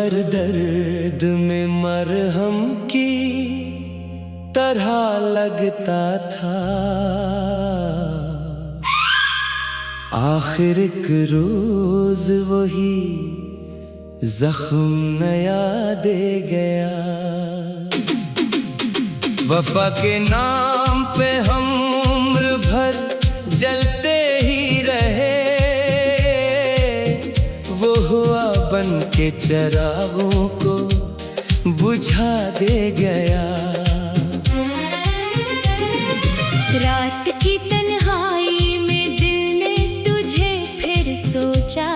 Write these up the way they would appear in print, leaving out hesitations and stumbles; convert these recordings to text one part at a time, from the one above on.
हर दर्द में मरहम की तरह लगता था, आखिर एक रोज वही जख्म नया दे गया। वफा के नाम पे हम उम्र भर जलते ही रहे, वो हुआ बन के चिरागों को बुझा दे गया। रात की तन्हाई में दिल ने तुझे फिर सोचा,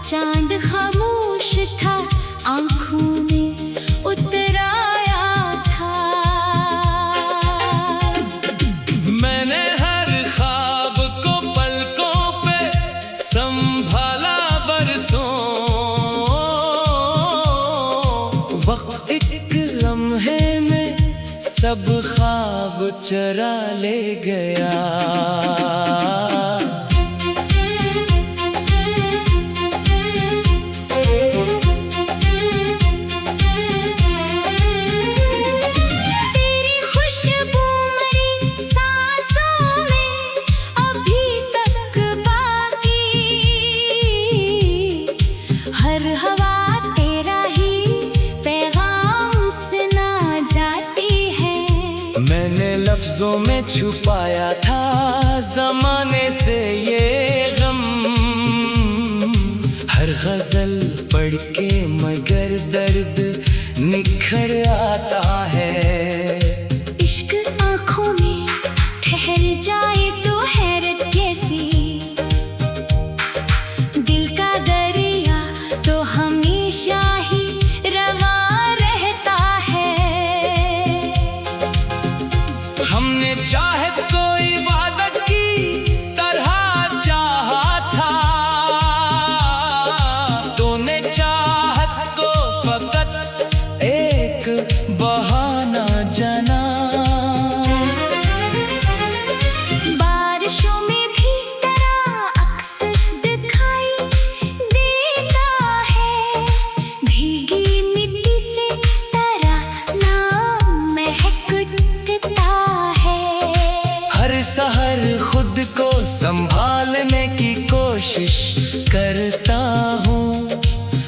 चांद खामोश था आंखों में उतर आया था। मैंने हर ख्वाब को पलकों पे संभाला बरसों, वक्त एक लम्हे में सब ख्वाब चुरा ले गया। तेरी खुशबू मेरी सांसों में अभी तक बाकी, हर हवा तेरा ही पैगाम सुना जाती है। मैंने लफ्जों में छुपाया था ज़माने से ये गम, हर गज़ल पढ़ के मगर दर्द निखर आता है। इश्क आँखों में ठहर जाए तो हैरत कैसी, दिल का दरिया तो हमेशा ही रवा रहता है। हमने चाहत को इबादत की तरह चाहा था, तूने चाहत को फकत एक बहाना जाना। बारिशों में भी तेरा अक्स दिखाई देता है, भीगी मिट्टी से तेरा नाम महक उठता है। हर सहर खुद को संभालने की कोशिश करता हूँ,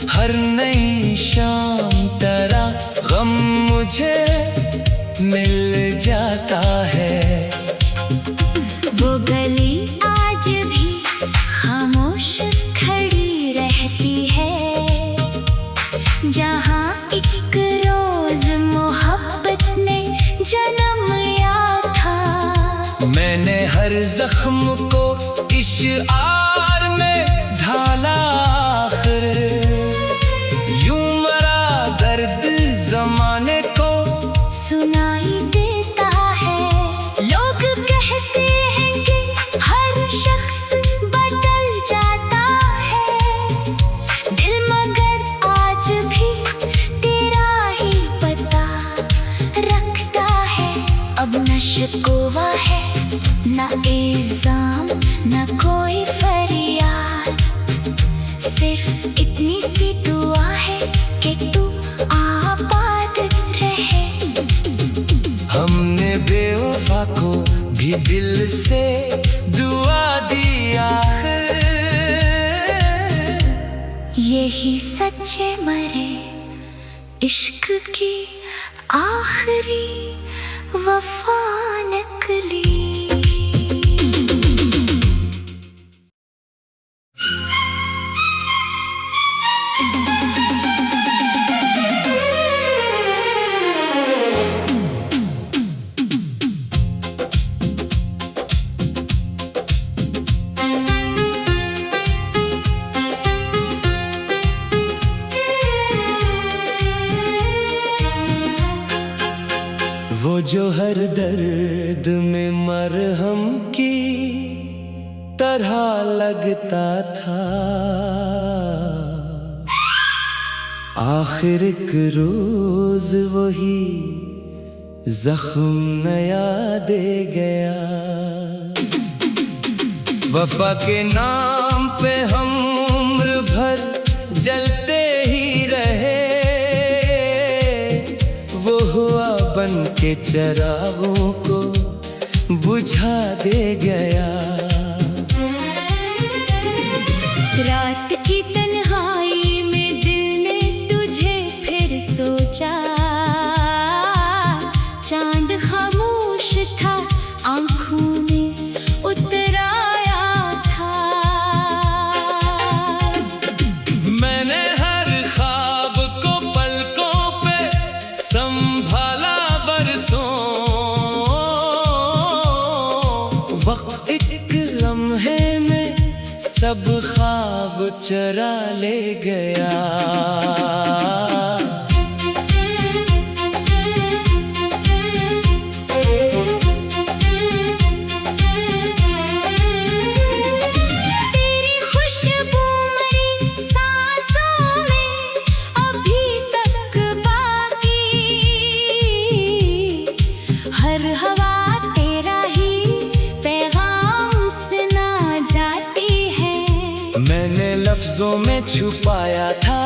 हर नई शाम तेरा गम मुझे मिल जाता है। वो गली आज भी खामोश खड़ी रहती है, जहाँ एक रोज मोहब्बत ने जन्म लिया था। मैंने हर जख्म को इश्आर में ढाला, आखिर यूं मरा दर्द जमाने को सुनाई देता है। लोग कहते हैं कि हर शख्स बदल जाता है, दिल मगर आज भी तेरा ही पता रखता है। अब न शिकवा है न इल्जाम न कोई फरियाद, सिर्फ इतनी सी दुआ है कि तू आबाद रहे। हमने बेवफा को भी दिल से दुआ दी, आखिर यही सच्चे मरे इश्क की आखिरी वफा निकली। वो जो हर दर्द में मरहम की तरह लगता था, आखिर एक रोज वही जख्म नया दे गया। वफा के नाम पे हम उम्र भर जलते बन के चरागों को बुझा दे गया। रात की तन्हाई में दिल ने तुझे फिर सोचा, चांद खामोश था आंखों में उतर आया था। मैंने हर ख्वाब को पलकों पे संभाला बरसों, वक्त एक लम्हे में सब ख्वाब चरा ले गया। तेरी खुशबू मेरी सांसों में अभी तक बाकी, हर हवा तेरा ही पैगाम सुना जाती है। मैंने लफ्जों में छुपाया था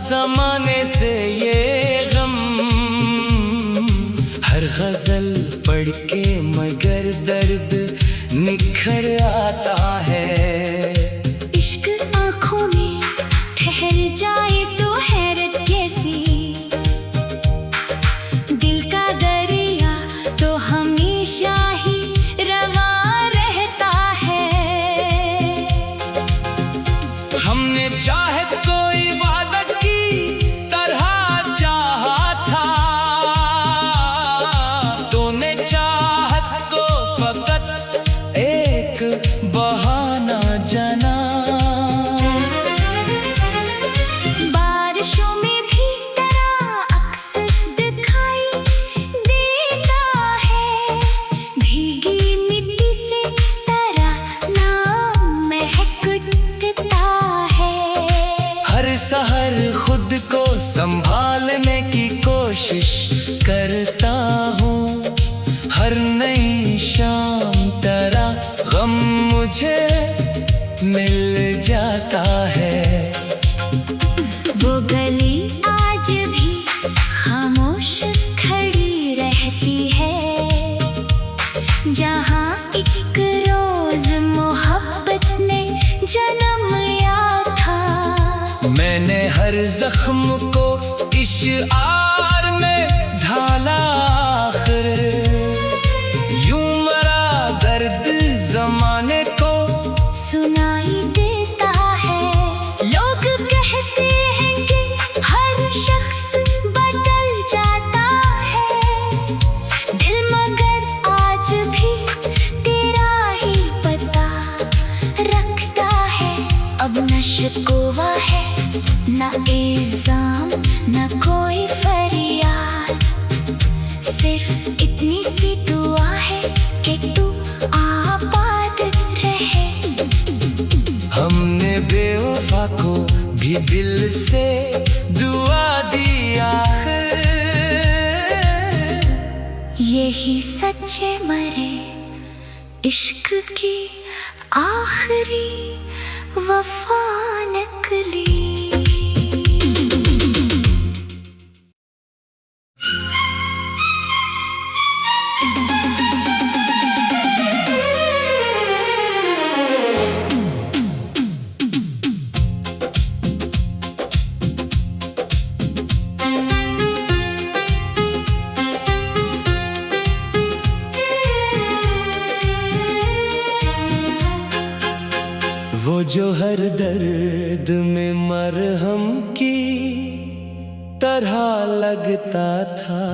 ज़माने से ये गम, हर गज़ल पढ़ के मगर दर्द निखर आता है। इश्क आँखों में ठहर जाए तो हैरत कैसी, दिल का दरिया तो हमेशा ही रवा रहता है। हमने चाहत को इबादत की तरह चाहा था, तूने चाहत को फकत एक बहाना जाना। बारिशों में भी तेरा अक्स दिखाई देता है, भीगी मिट्टी से तेरा नाम महक उठता है। हर सहर खुद को संभालने की कोशिश करता हूँ, हर नई शाम तेरा गम मुझे मिल जाता है। वो गली आज भी खामोश खड़ी रहती है, जहाँ एक रोज मोहब्बत ने जन्म लिया था। मैंने हर जख्म को इश्आर में ढाला, आखिर यूं मरा दर्द जमाने को सुनाई देता है। लोग कहते हैं कि हर शख्स बदल जाता है, दिल मगर आज भी तेरा ही पता रखता है। अब न शिकवा है न इल्जाम न कोई फरियाद, सिर्फ इतनी सी दुआ है कि तू आबाद रहे। हमने बेवफा को भी दिल से दुआ दी आखिर, यही सच्चे मरे इश्क की आखिरी वफा निकली। वो जो हर दर्द में मरहम की तरह लगता था,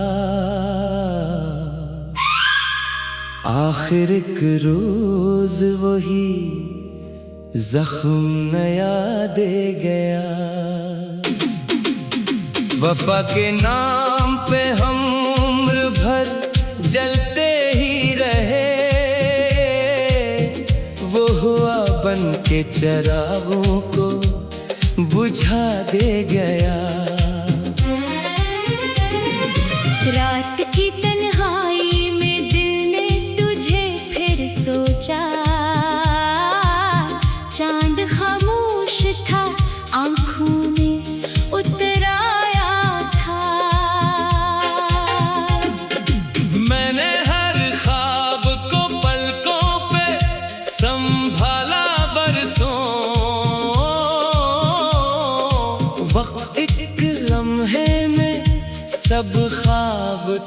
आखिर एक रोज वही जख्म नया दे गया। वफा के नाम पे हम उम्र भर जलते ही रहे, वो हुआ बन के चरागों को बुझा दे गया। रात की तन्हाई में दिल ने तुझे फिर सोचा, चांद खामोश था आंखों में उतर आया था।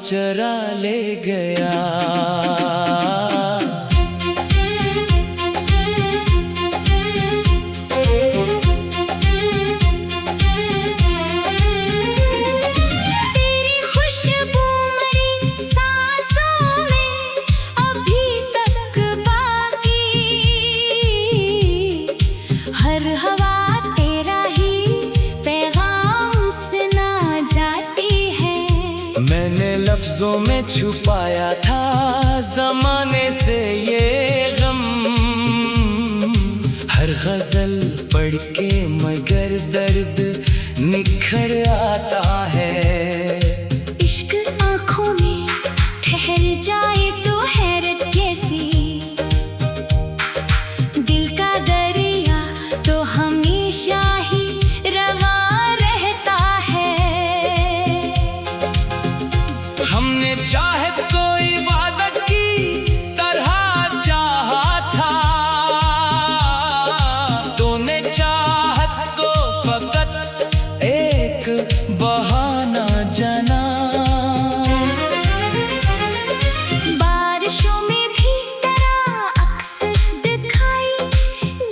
चरा ले गया। तेरी खुशबू मरी सांसों में अभी तक बाकी, हर हवा तेरा ही पैगाम सुना जाती है। मैंने लफ्जों में छुपाया था जमाने से ये गम, हर गजल पढ़ के मगर दर्द निखर आता है। इश्क आँखों में ठहर जाए तो हैरत कैसी, दिल का दरिया तो हमेशा ही रवा रहता है। हमने चाहत को इबादत की तरह चाहा था, तूने चाहत को फकत एक बहाना जाना। बारिशों में भी तेरा अक्स दिखाई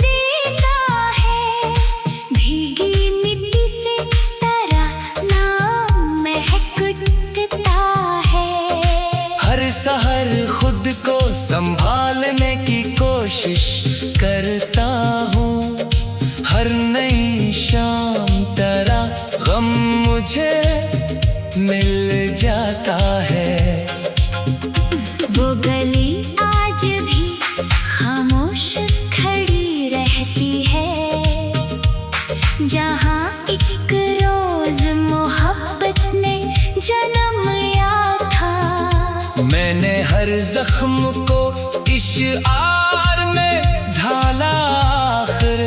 देता है, भीगी मिट्टी से तेरा नाम महकता है। हर सहर खुद को संभालने की कोशिश करता हूँ, हर नई शाम तेरा गम मुझे मिल जाता है। वो गली आज भी खामोश खड़ी रहती है, जहाँ एक रोज मोहब्बत ने जन्म लिया था। मैंने हर जख्म को इश्आर में ढाला, आखिर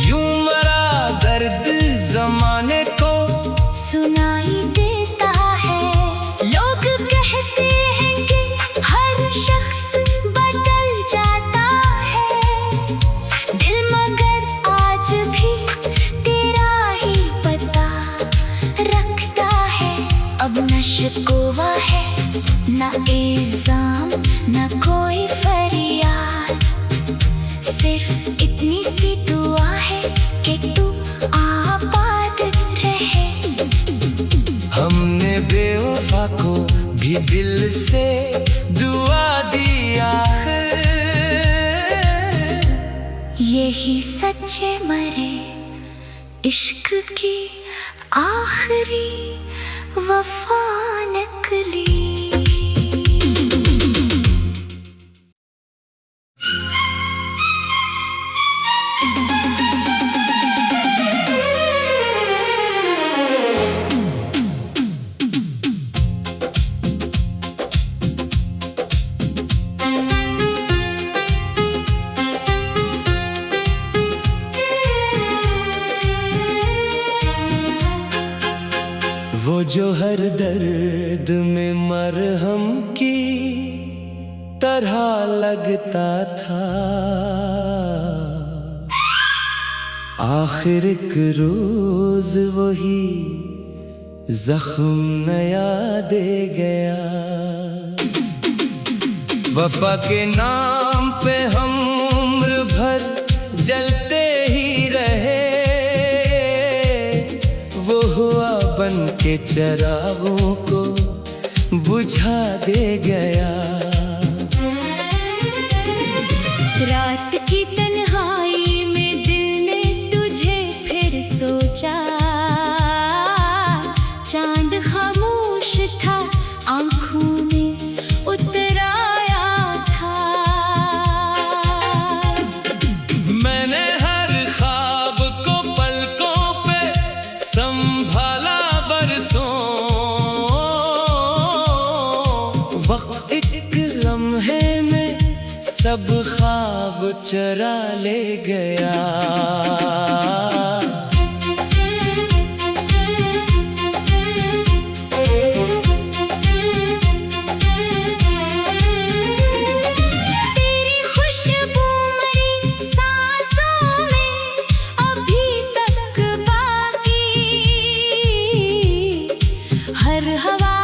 यूं मरा दर्द जमाने को सुनाई देता है। लोग कहते हैं कि हर शख्स बदल जाता है, दिल मगर आज भी तेरा ही पता रखता है। अब न शिकवा है न इल्जाम न कोई फरियाद, सिर्फ इतनी सी दुआ है कि तू आबाद रहे। हमने बेवफा को भी दिल से दुआ दी आखिर, यही सच्चे मरे इश्क की आखिरी वफा निकली। वो जो हर दर्द में मरहम की तरह लगता था, आखिर एक रोज वही जख्म नया दे गया। वफा के नाम पे हम उम्र भर जलते ही रहे, वो हुआ बन के चरागों को बुझा दे गया। रात की तन्हाई में दिल ने तुझे फिर सोचा, चांद खामोश था आंखों में उतर आया था। मैंने हर ख्वाब को पलकों पे संभाला बरसों, वक्त एक लम्हे में सब ख्वाब चरा ले गया। तेरी खुशबू मरी सांसों में अभी तक बाकी, हर हवा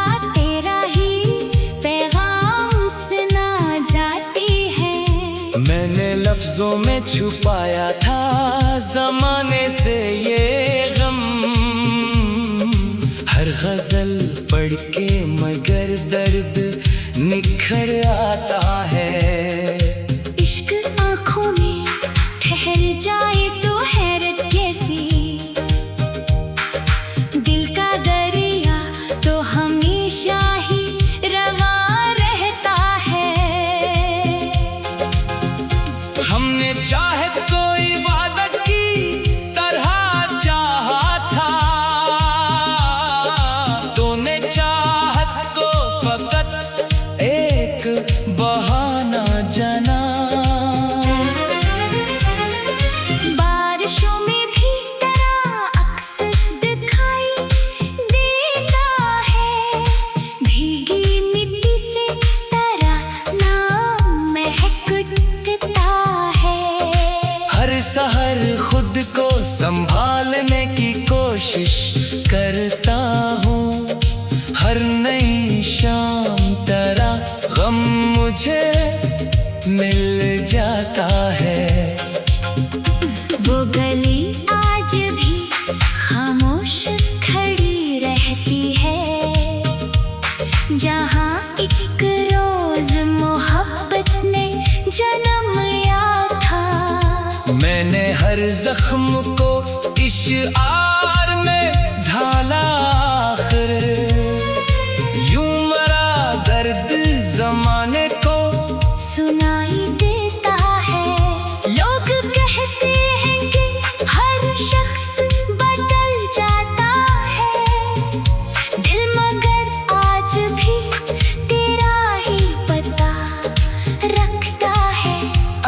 लफ्जों में छुपाया था जमाने से ये गम। हर गजल पढ़ के मगर दर्द निखर आता है। इश्क आँखों में ठहर जाए तो हैरत कैसी, दिल का दरिया तो हमेशा ही रवा रहता है। हमने चाहत को इबादत की तरह चाहा था, तूने चाहत को फकत एक बहाना जाना। बारिशों में भी तेरा अक्स दिखाई देता है, भीगी मिट्टी से तेरा नाम महक उठता है। हर सहर खुद को संभालने की कोशिश करता हूँ, हर नई शाम तेरा गम मुझे मिल जाता है। वो गली आज भी खामोश खड़ी रहती है, जहाँ एक रोज मोहब्बत ने जन्म लिया था। मैंने हर जख्म को इश्आर में ढाला, आखिर यूं मरा दर्द जमाने को सुनाई देता है। लोग कहते हैं कि हर शख्स बदल जाता है, दिल मगर आज भी तेरा ही पता रखता है।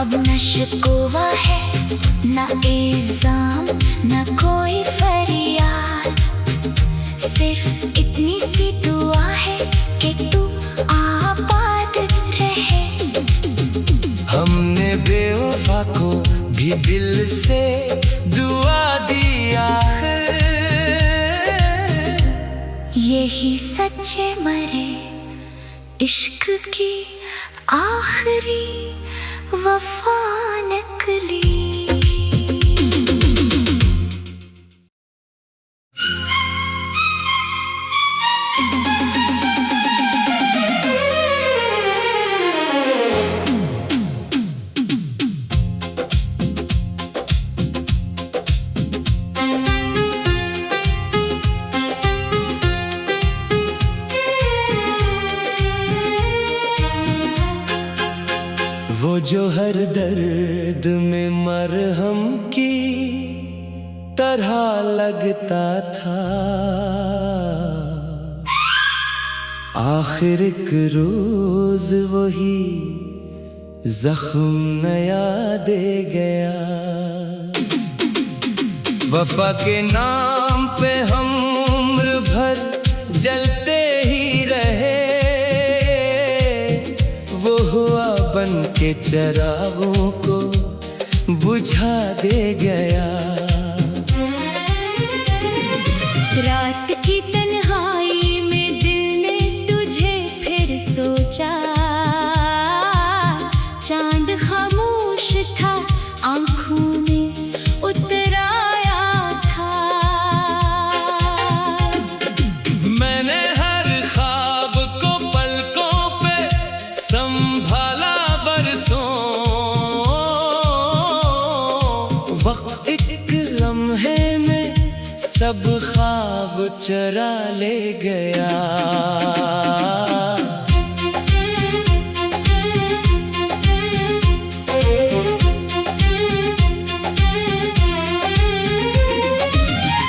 अब न शिकवा है न इल्जाम न कोई फरियाद, सिर्फ इतनी सी दुआ है कि तू आबाद रहे। हमने बेवफा को भी दिल से दुआ दी, आखिर यही सच्चे मरे इश्क की आखिरी वफा निकली। वो जो हर दर्द में मरहम की तरह लगता था, आखिर एक रोज वही जख्म नया दे गया। वफा के नाम पे हम उम्र भर जलते ही रहे, वो हुआ बन के चरागों को बुझा दे गया। रात की तन्हाई में दिल ने तुझे फिर सोचा, चांद खामोश था आंखों में उतर आया था। मैंने हर ख्वाब को पलकों पे संभाला बरसों, वक्त एक लम्हे में सब ख्वाब चरा ले गया।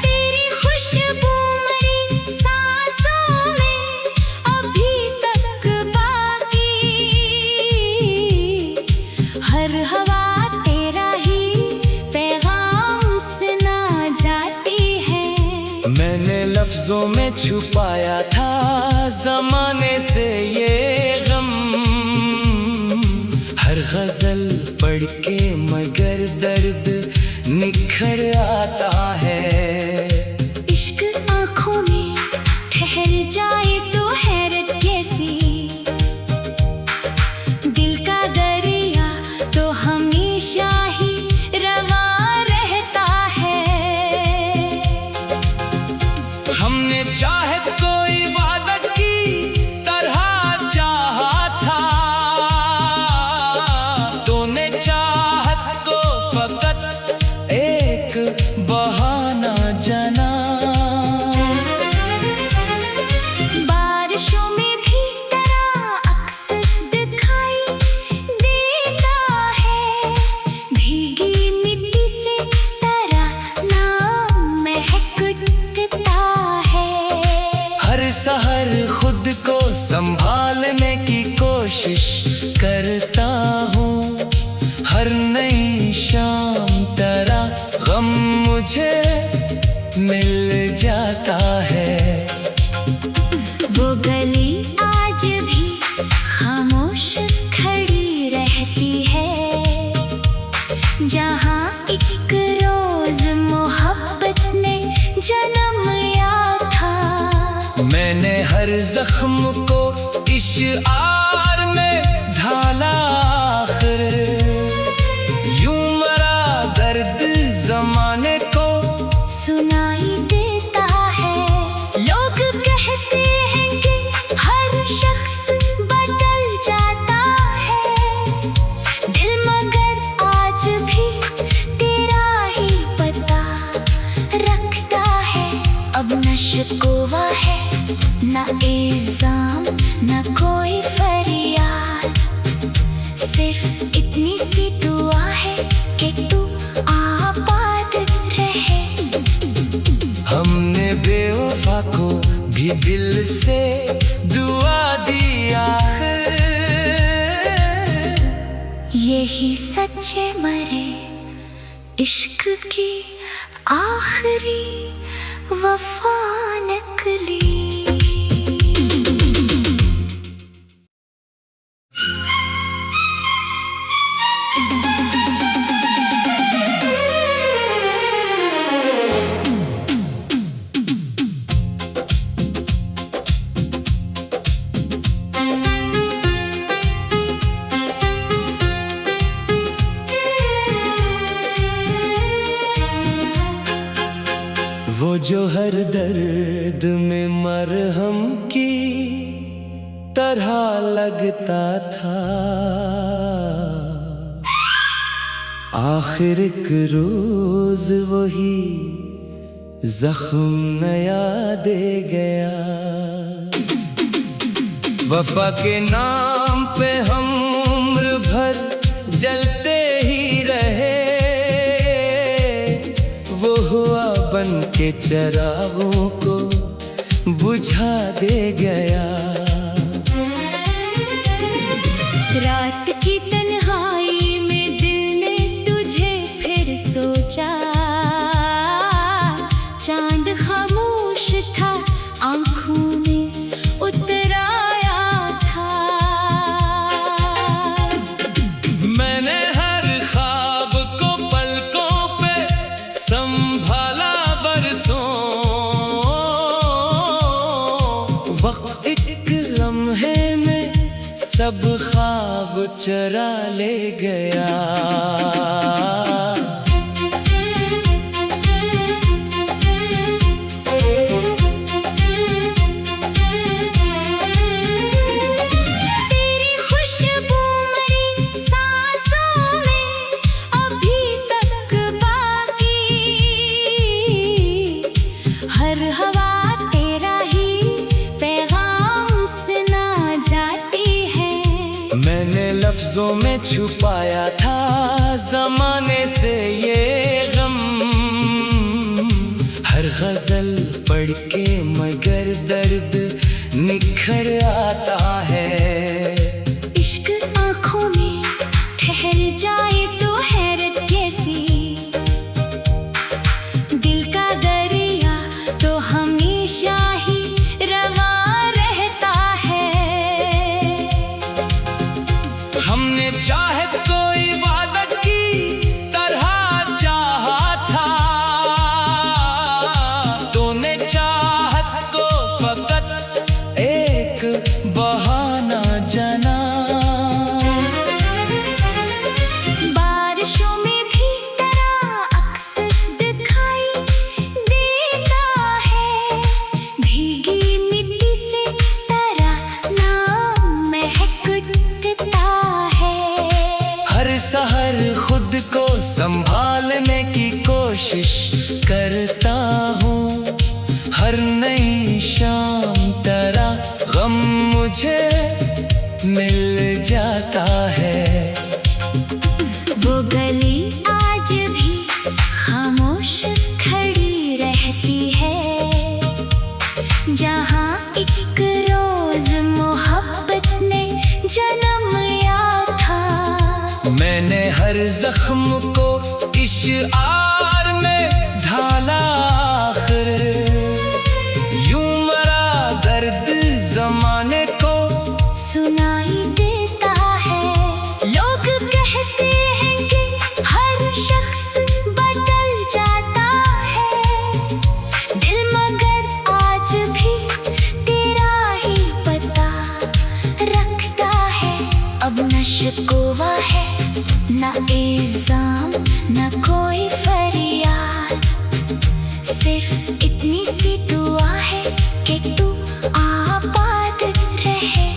तेरी खुशबू मेरी सांसों में अभी तक बाकी, हर हवा तेरा ही पैगाम सुना जाती है। मैंने लफ्जों में छुपाया था जमाने से ये गम, हर गजल पढ़ के मगर दर्द निखर आता है। इश्क आँखों में ठहर जाए तो हैरत कैसी, दिल का दरिया तो हमेशा संभालने की कोशिश करता हूँ। हर नई शाम तरह गम मुझे मिल जाता है। वो गली आज भी खामोश खड़ी रहती है, जहाँ एक रोज मोहब्बत ने जन्म लिया था। मैंने हर जख्म को इश्आर में ढाला, आखिर यूं मरा दर्द जमाने को सुनाई देता है। लोग कहते हैं कि हर शख्स बदल जाता है दिल, मगर आज भी तेरा ही पता रखता है। अब न शिकवा है न इल्जाम न कोई फरियाद, सिर्फ इतनी सी दुआ है कि तू आबाद रहे। हमने बेवफा को भी दिल से दुआ दी, आखिर यही सच्चे मरे इश्क की आखिरी वफा निकली। वो जो हर दर्द में मरहम की तरह लगता था, आखिर एक रोज वही जख्म नया दे गया। वफा के नाम पे हम उम्र भर जलते ही रहे, वो हुआ बन के चरागों को बुझा दे गया। रात की तन्हाई में दिल ने तुझे फिर सोचा, चांद खामोश था आंखों में उतर आया था। मैंने हर ख्वाब को पलकों पे संभाला बरसों, वक्त एक लम्हे में सब ख्वाब चरा ले गया। तेरी खुशबू मेरी सांसों में अभी तक बाकी, हर हवा तेरा ही पैगाम सुना जाती है। मैंने लफ्जों में छुपाया था जमाने से ये गम, हर गजल पढ़ के मगर दर्द निखर आता है। इश्क आँखों में ठहर जाए तो हैरत कैसी, दिल का दरिया तो हमेशा ही रवा रहता है। हमने चाहत को इबादत की तरह चाहा था, तूने चाहत को फकत एक बहाना जाना। बारिशों में भी तेरा अक्स दिखाई देता है, भीगी मिट्टी से तेरा नाम महकता है। हर सहर खुद को संभालने की कोशिश करता हूँ। हर नई शाम तरह गम मुझे मिल जाता है। वो गली आज भी खामोश खड़ी रहती है, जहाँ एक रोज मोहब्बत हर जख्म को इश्आर में ढाला आखिर, यूं मरा दर्द जमाने को सुनाई देता है। लोग कहते हैं कि हर शख्स बदल जाता है, दिल मगर आज भी तेरा ही पता रखता है। अब न शिकवा है न इल्जाम न कोई फरियाद, सिर्फ इतनी सी दुआ है कि तू आबाद रहे।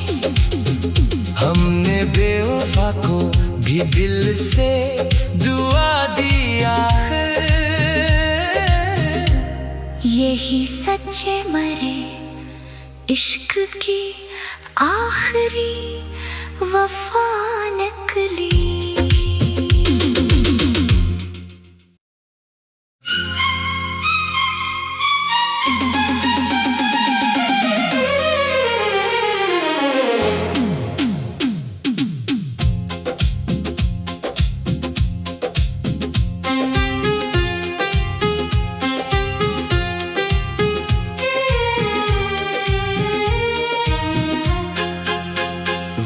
हमने बेवफा को भी दिल से दुआ दी आखिर, यही सच्चे मरे इश्क की आखिरी वफा निकली।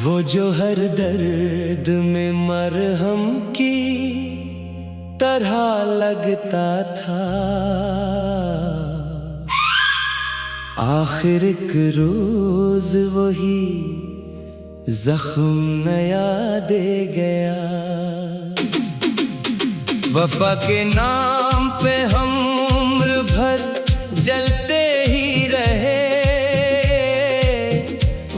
वो जो हर दर्द में मरहम की तरह लगता था, आखिर एक रोज वही जख्म नया दे गया। वफा के नाम पे हम उम्र भर जलते ही रहे,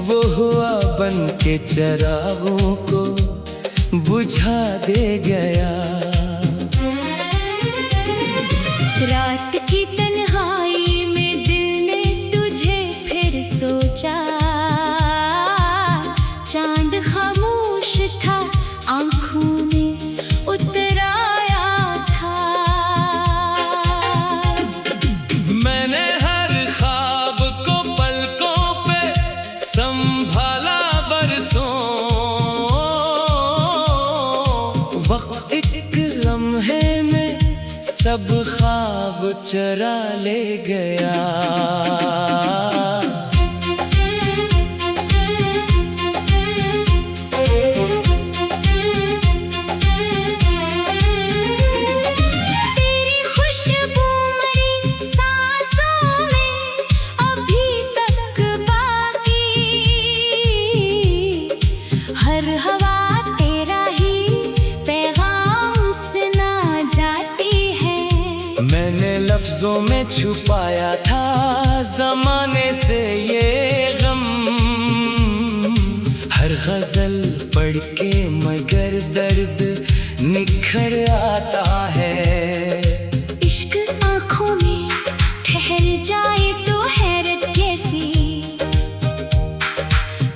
वो हुआ बन के चरागों को बुझा दे गया। रात की तन्हाई में दिल ने तुझे फिर सोचा, चांद खामोश था आंखों में उतर आया था। मैंने हर ख्वाब को पलकों पे संभाला बरसों, वक्त एक लम्हे में सब ख्वाब चरा ले गया। तेरी खुशबू मरी सांसों में अभी तक बाकी, हर हवा तेरा ही पैगाम सुना जाती है। मैंने लफ्जों में छुपाया था जमाने से ये गम, हर गजल पढ़ के मगर दर्द निखर आता है। इश्क आँखों में ठहर जाए तो हैरत कैसी,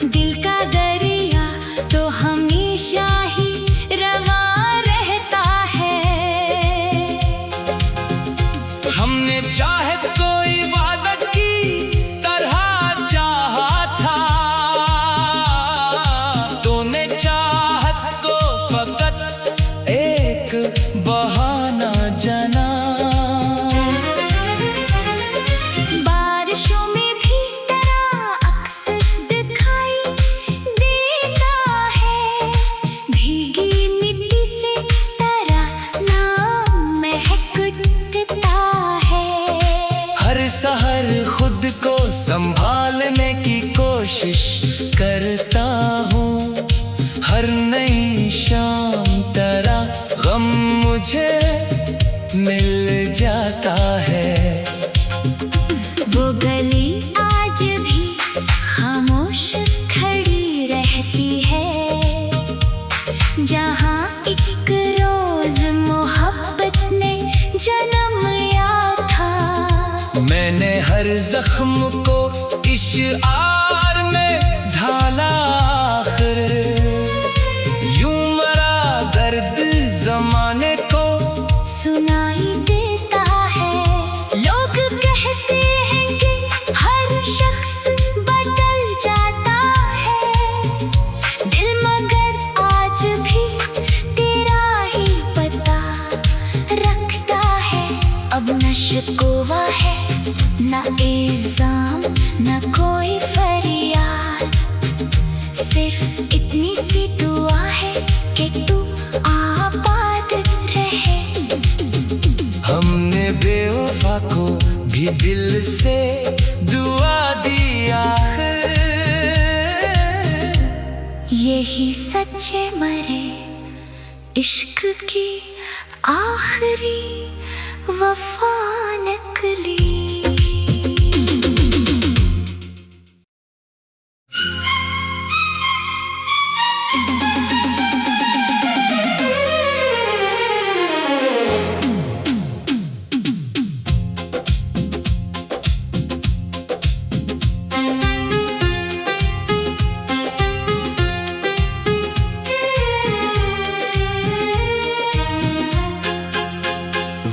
दिल का दरिया तो हमेशा ही रवा रहता है। हमने चाहत कोई वादत की तरह चाहा था, तूने चाहत को फकत एक बहाना जाना। बारिशों में भी तेरा अक्स दिखाई देता है, भीगी मिट्टी से तेरा नाम महक उठता है। हर सहर खुद को संभालने की कोशिश करता हूँ, हर नई शाम तेरा गम मुझे मिल जाता है। वो गली आज भी खामोश खड़ी रहती है, जहाँ एक रोज मोहब्बत ने जन्म लिया था। मैंने हर जख्म को इश्आर में ढाला आखिर, यूं मरा दर्द जमाने को सिर्फ इतनी सी दुआ है कि तू आबाद रहे। हमने बेवफा को भी दिल से दुआ दी आखिर, यही सच्चे मरे इश्क की आखिरी वफा निकली।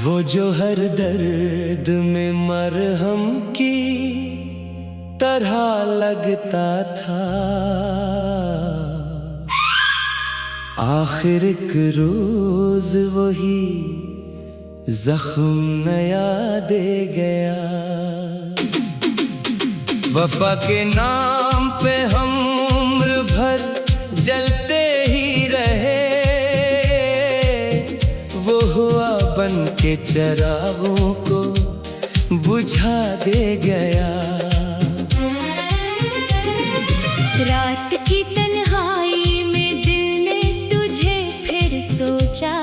वो जो हर दर्द में मरहम की तरह लगता था, आखिर एक रोज वही जख्म नया दे गया। वफा के नाम पे हम उम्र भर जलते ही रहे, वो हुआ बन के चरागों को बुझा दे गया। रात की तन्हाई में दिल ने तुझे फिर सोचा,